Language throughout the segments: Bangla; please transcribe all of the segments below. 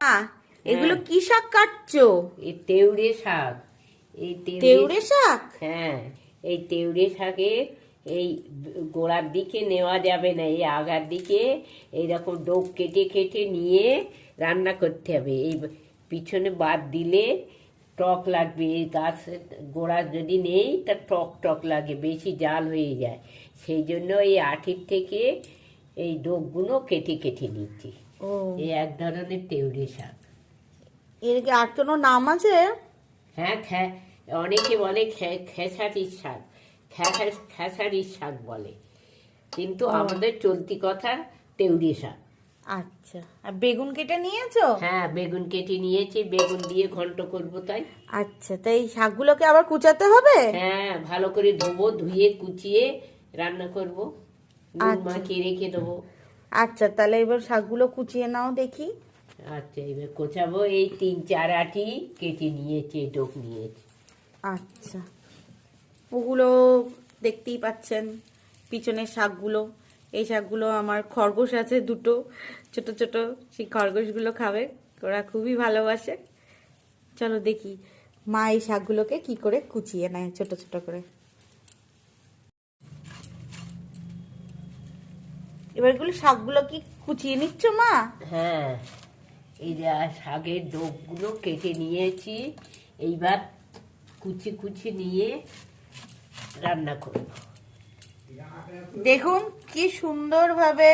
এগুলো কি শাক কাটছো? এই তেওড়ে শাক। এই তেওড়ে শাক? হ্যাঁ, এই তেওড়ে শাকের এই গোড়ার দিকে নেওয়া যাবে না, এই আগার দিকে এইরকম ডোক কেটে কেটে নিয়ে রান্না করতে হবে। এই পিছনে বাদ দিলে টক লাগবে। এই গাছের গোড়া যদি নেই তা টক টক লাগে, বেশি জাল হয়ে যায়। সেই জন্য এই আঠির থেকে এই ডোকগুলো কেটে কেটে নিচ্ছি। ও, এই এক ধরনের তেওড়ে শাক। এর কি আর কোনো নাম আছে? হ্যাঁ, অনেকে বলে খেসারির শাক, খেসারির শাক বলে, কিন্তু আমাদের চলতি কথা তেওড়ে শাক। আচ্ছা, আর বেগুন কেটে নিয়েছো? হ্যাঁ, বেগুন কেটে নিয়েছি, বেগুন দিয়ে ঘন্ট করব তাই। আচ্ছা, তাই এই শাকগুলোকে আবার কুচাতে হবে? হ্যাঁ, ভালো করে ধোবো, ধুয়ে কুচিয়ে রান্না করব, নুন আচ্ছা। মাখিয়ে রেখে দেবো। আচ্ছা, তাহলে এবার শাকগুলো কুচিয়ে নাও দেখি। আচ্ছা, এবার কোচাবো। এই 3-4 আটি কেটে নিয়েছি, ডোক নিয়েছি। আচ্ছা, ওগুলো দেখতেই পাচ্ছেন পিছনের শাকগুলো। এই শাকগুলো আমার খরগোশ আছে দুটো, ছোট ছোট, সেই খরগোশগুলো খাবে, ওরা খুবই ভালোবাসে। চলো দেখি মা এই শাকগুলোকে কি করে কুচিয়ে নেয় ছোট ছোট করে। এবার এগুলো শাকগুলো কি কুচিয়ে নিচ্ছ মা? হ্যাঁ, এই যে শাকের ডোকগুলো কেটে নিয়েছি, এইবার কুচি কুচি নিয়ে রান্না করব। দেখুন কি সুন্দরভাবে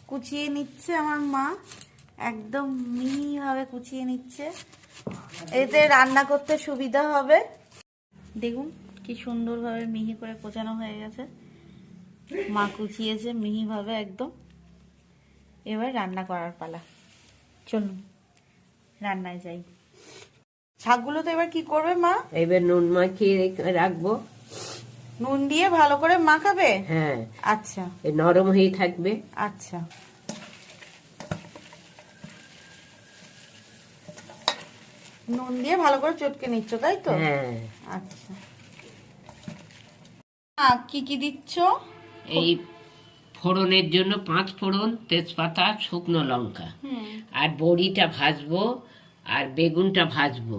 কুচিয়ে নিচ্ছে আমার মা, একদম মিহিভাবে কুচিয়ে নিচ্ছে, এতে রান্না করতে সুবিধা হবে। দেখুন কি সুন্দরভাবে মিহি করে কোচানো হয়ে গেছে, মা কুচিয়েছে মিহিভাবে একদম। এবার রান্না করার পালা, চলুন রান্নায় যাই। শাকগুলো তো এবার কি করবে মা? এবার নুন মাখিয়ে রাখবো। নুন দিয়ে ভালো করে মাখাবে? হ্যাঁ। আচ্ছা, নরম হয়ে থাকবে। আচ্ছা, নুন দিয়ে ভালো করে চটকে নিচ্ছ তাই তো? হ্যাঁ। আচ্ছা, কি কি দিচ্ছ? এই ফোড়নের জন্য 5 ফোড়ন, তেজপাতা, শুকনো লঙ্কা, আর বড়িটা ভাজবো, আর বেগুনটা ভাজবো,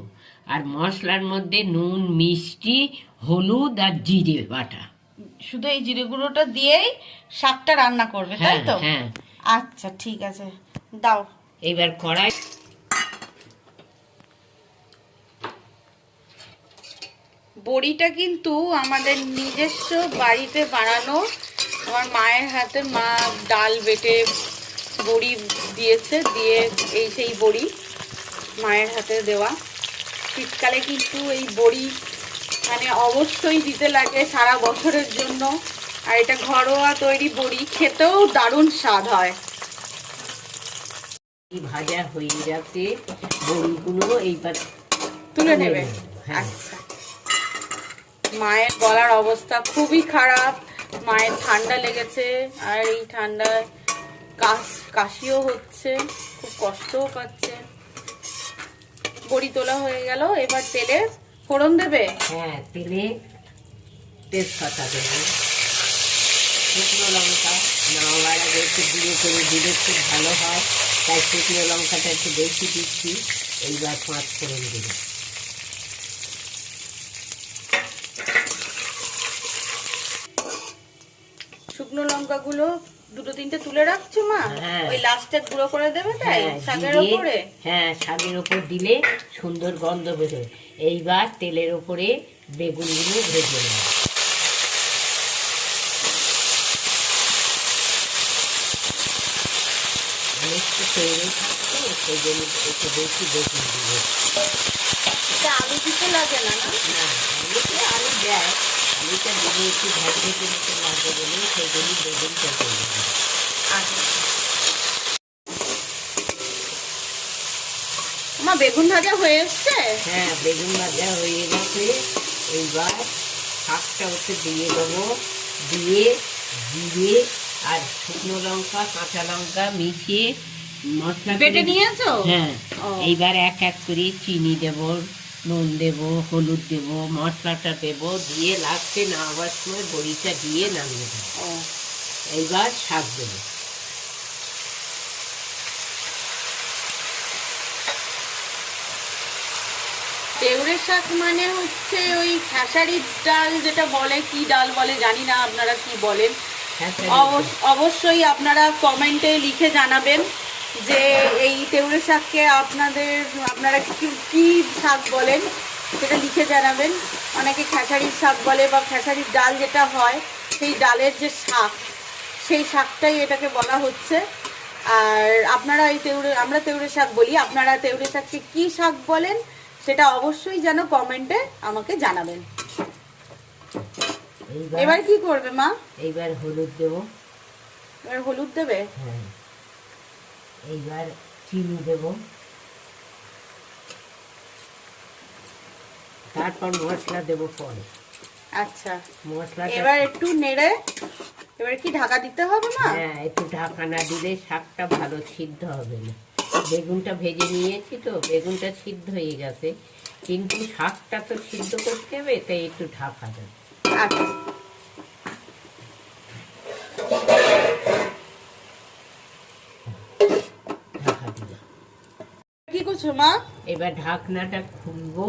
আর মশলার মধ্যে নুন, মিষ্টি, হলুদ আর জিরে বাটা। শুধু এই জিরে গুঁড়োটা দিয়েই শাকটা রান্না করবে তাই তো? হ্যাঁ। আচ্ছা ঠিক আছে, দাও। এবার কড়াই। বড়িটা কিন্তু আমাদের নিজস্ব বাড়িতে বানানো, আমার মায়ের হাতে, মা ডাল বেটে বড়ি দিয়েছে, দিয়ে এই সেই বড়ি মায়ের হাতে দেওয়া। শীতকালে কিন্তু এই বড়ি মানে অবশ্যই দিতে লাগে সারা বছরের জন্য, আর এটা ঘরোয়া তৈরি বড়ি, খেতেও দারুণ স্বাদ হয়। ভাজা হয়ে যাচ্ছে, বড়িগুলো এইবার তুলে নেবে? হ্যাঁ। আচ্ছা, মায়ের গলার অবস্থা খুবই খারাপ, মায়ের ঠান্ডা লেগেছে, আর এই ঠান্ডায় কাশিও হচ্ছে, খুব কষ্টও পাচ্ছে। বড়ি তোলা হয়ে গেল, এবার তেলে ফোড়ন দেবে? হ্যাঁ, তেলে তেজপাতা দেবে, শুকনো লঙ্কা, নামাবার আগে একটু গুঁড়ো করে দিলে খুব ভালো হয়, তাই শুকনো লঙ্কাটা একটু বেশি দিচ্ছি। এইবার 5 ফোড়ন দেবে। শুকনো লঙ্কাগুলো 2-3টে তুলে রাখছো মা? হ্যাঁ। ওই লাস্টে গুঁড়ো করে দেবে তাই শাকের উপরে? হ্যাঁ, শাকের উপর দিলে সুন্দর গন্ধ বেরোয়। এইবার তেলের উপরে বেগুনগুলো ভেজে নেব। অনেকটা তৈরি থাকতো, সেই জন্য একটু বেশি বেগুন দিব। আলু দিতে লাগে না? না, আলুতে আলু দেয়, আলুটা দিলে একটু ভেজে মতো লাগে বলে সেই জন্য বেগুনটা তৈরি হয়। মা বেগুন ভাজা হয়ে এসছে? হ্যাঁ, বেগুন ভাজা হয়ে গেছে। এইবার শাকটা ওতে দিয়ে দেবো, দিয়ে জিরে আর শুকনো লঙ্কা, কাঁচা লঙ্কা মিশিয়ে মশলা বেটে নিয়েছো? হ্যাঁ। এইবার এক এক করে চিনি দেব, নুন দেব, হলুদ দেব, মশলাটা দেব, দিয়ে লাস্টে নামাবার সময় বড়িটা দিয়ে নামিয়ে দেবো। এইবার শাক দেবো। তেওড়ে শাক মানে হচ্ছে ওই খেসারির ডাল, যেটা বলে, কি ডাল বলে জানি না, আপনারা কি বলেন অবশ্যই আপনারা কমেন্টে লিখে জানাবেন যে এই তেওড়ে শাককে আপনারা কি শাক বলেন, সেটা লিখে জানাবেন। অনেকে খেসারির শাক বলে, বা খেসারির ডাল যেটা হয় সেই ডালের যে শাক, সেই শাকটাই এটাকে বলা হচ্ছে। আর আপনারা আমরা তেওড়ে শাক বলি, আপনারা তেওড়ে শাককে কি শাক বলেন সেটা অবশ্যই যেন কমেন্টে আমাকে জানাবেন। এবার কি করবে মা? এইবার হলুদ দেবো। এবার হলুদ দেবে? হ্যাঁ। এইবার চিনি দেবো, তারপর মশলা দেবো পরে। আচ্ছা, মশলা এবার একটু নেড়ে এবার কি ঢাকা দিতে হবে না? হ্যাঁ, একটু ঢাকা না দিলে শাকটা ভালো সিদ্ধ হবে না। বেগুনটা ভেজে নিয়েছি তো, বেগুনটা সিদ্ধ হয়ে গেছে, কিন্তু শাকটা তো সিদ্ধ করতে হবে, তাই একটু ঢাকা দেব। আচ্ছা, ঢাকা দিলাম। কি করছো মা? এবার ঢাকনাটা খুলবো,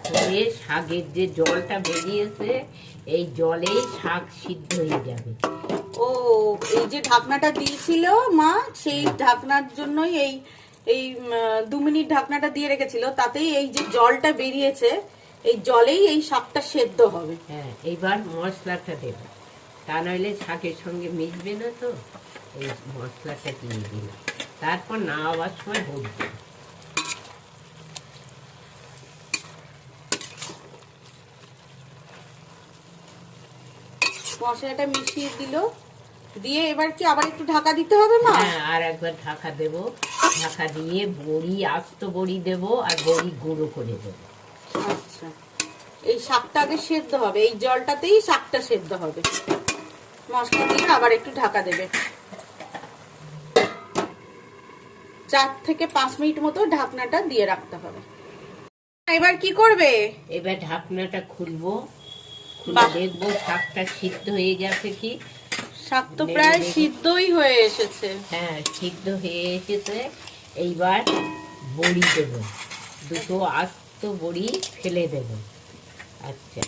খুলে শাকের যে জলটা বেরিয়েছে এই জলেই শাক সিদ্ধ হয়ে যাবে। ও, এই যে ঢাকনাটা দিয়েছিল মা, সেই ঢাকনার জন্যই এই 2 মিনিট ঢাকনাটা দিয়ে রেখেছিল, তাতেই এই যে জলটা বেরিয়েছে, এই জলেই এই শাকটা সেদ্ধ হবে। হ্যাঁ, এইবার মশলাটা দেব, তা নইলে শাকের সঙ্গে মিশবে না তো। এই মশলাটা দিয়ে দিলাম, তারপর নামাবার সময় হলুদ দেব। মশলাটা মিশিয়ে দিল, দিয়ে এবার কি আবার একটু ঢাকা দিতে হবে মা? হ্যাঁ, আর একবার ঢাকা দেব। ঢাকা দিয়ে বড়ি, আস্ত বড়ি দেব, আর বড়ি গুঁড়ো করে দেব। আচ্ছা, এই শাকটা আগে সেদ্ধ হবে, এই জলটাতেই শাকটা সেদ্ধ হবে। মশলা দিয়ে আবার একটু ঢাকা দেবে, 4 থেকে 5 মিনিট মতো ঢাকনাটা দিয়ে রাখতে হবে। এবার কি করবে? এবার ঢাকনাটা খুলবো, খুলে দেখবো শাকটা সিদ্ধ হয়ে গেছে কি। শাক তো প্রায় সিদ্ধই হয়ে এসেছে। হ্যাঁ, সিদ্ধ হয়ে এসেছে। এইবার বড়ি দেব, দুটো আস্ত বড়ি ফেলে দেব। আচ্ছা,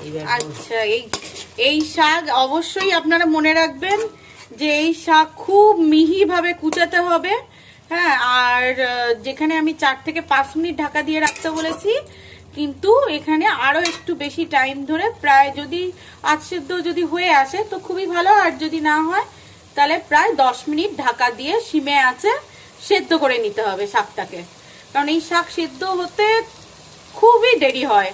এইবার আচ্ছা, এই শাক অবশ্যই আপনারা মনে রাখবেন যে এই শাক খুব মিহিভাবে কুচাতে হবে। হ্যাঁ, আর যেখানে আমি 4 থেকে 5 মিনিট ঢাকা দিয়ে রাখতে বলেছি, কিন্তু এখানে আরো একটু বেশি টাইম ধরে, প্রায় যদি আধ সেদ্ধ যদি হয়ে আসে তো খুবই ভালো, আর যদি না হয় তাহলে প্রায় 10 মিনিট ঢাকা দিয়ে সিমে আছে সেদ্ধ করে নিতে হবে শাকটাকে। কারণ এই শাক সেদ্ধ হতে খুবই দেরি হয়,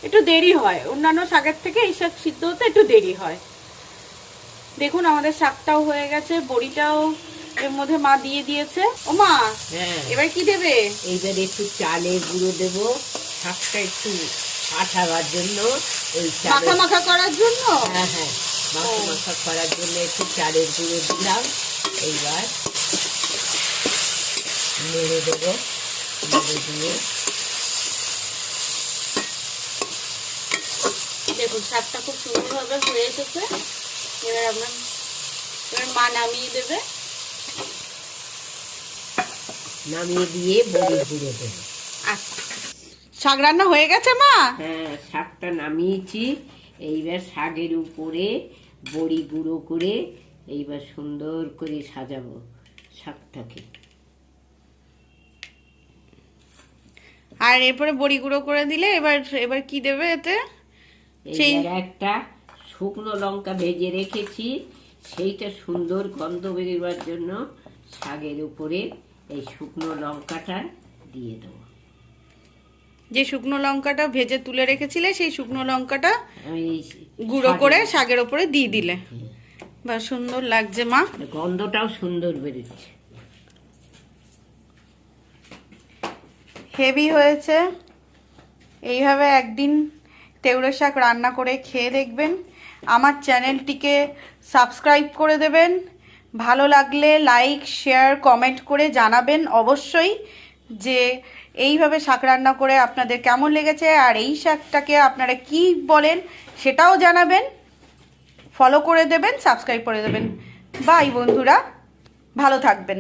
একটু দেরি হয়, অন্যান্য শাকের থেকে এই শাক সিদ্ধ হতে একটু দেরি হয়। দেখুন আমাদের শাকটাও হয়ে গেছে, বড়িটাও এর মধ্যে মা দিয়ে দিয়েছে। ও মা, হ্যাঁ, এবার কি দেবে? এইবার একটু চালের গুঁড়ো দেব, শাকটা একটু আঠাবার জন্য। এই মাখা মাখা করার জন্য? হ্যাঁ হ্যাঁ, মাখা মাখা করার জন্য একটু চালের গুঁড়ো দিলাম। এইবার নেড়ে দেবো, নেড়ে দিয়ে দেখুন শাকটা খুব সুন্দরভাবে হয়ে এসেছে। এবার মা নামিয়ে দেবে, নামিয়ে দিয়ে বড়ি গুঁড়ো দেবো। আচ্ছা, শাক রান্না হয়ে গেছে মা? হ্যাঁ, শাকটা নামিয়েছি। এইবার শাকের উপরে বড়ি গুঁড়ো করে এইবার সুন্দর করে সাজাবো শাকটাকে। আর এরপরে বড়ি গুঁড়ো করে দিলে এবার কি দেবে এতে? এইবার একটা শুকনো লঙ্কা ভেজে রেখেছি, সেইটা সুন্দর গন্ধ বেরোবার জন্য শাকের উপরে এই শুকনো লঙ্কাটা দিয়ে দেবো। যে শুকনো লঙ্কাটা ভেজে তুলে রেখেছিলে সেই শুকনো লঙ্কাটা আমি গুঁড়ো করে শাকের উপরে দিয়ে দিলে, বা সুন্দর লাগছে মা, গন্ধটাও সুন্দর বেরোচ্ছে। হেভি হয়েছে। এইভাবে একদিন তেওড়ে শাক রান্না করে খেয়ে দেখবেন। আমার চ্যানেলটিকে সাবস্ক্রাইব করে দেবেন, ভালো লাগলে লাইক শেয়ার কমেন্ট করে জানাবেন অবশ্যই যে এইভাবে শাক রান্না করে আপনাদের কেমন লেগেছে, আর এই শাকটাকে আপনারা কি বলেন সেটাও জানাবেন। ফলো করে দেবেন, সাবস্ক্রাইব করে দেবেন। বাই বন্ধুরা, ভালো থাকবেন।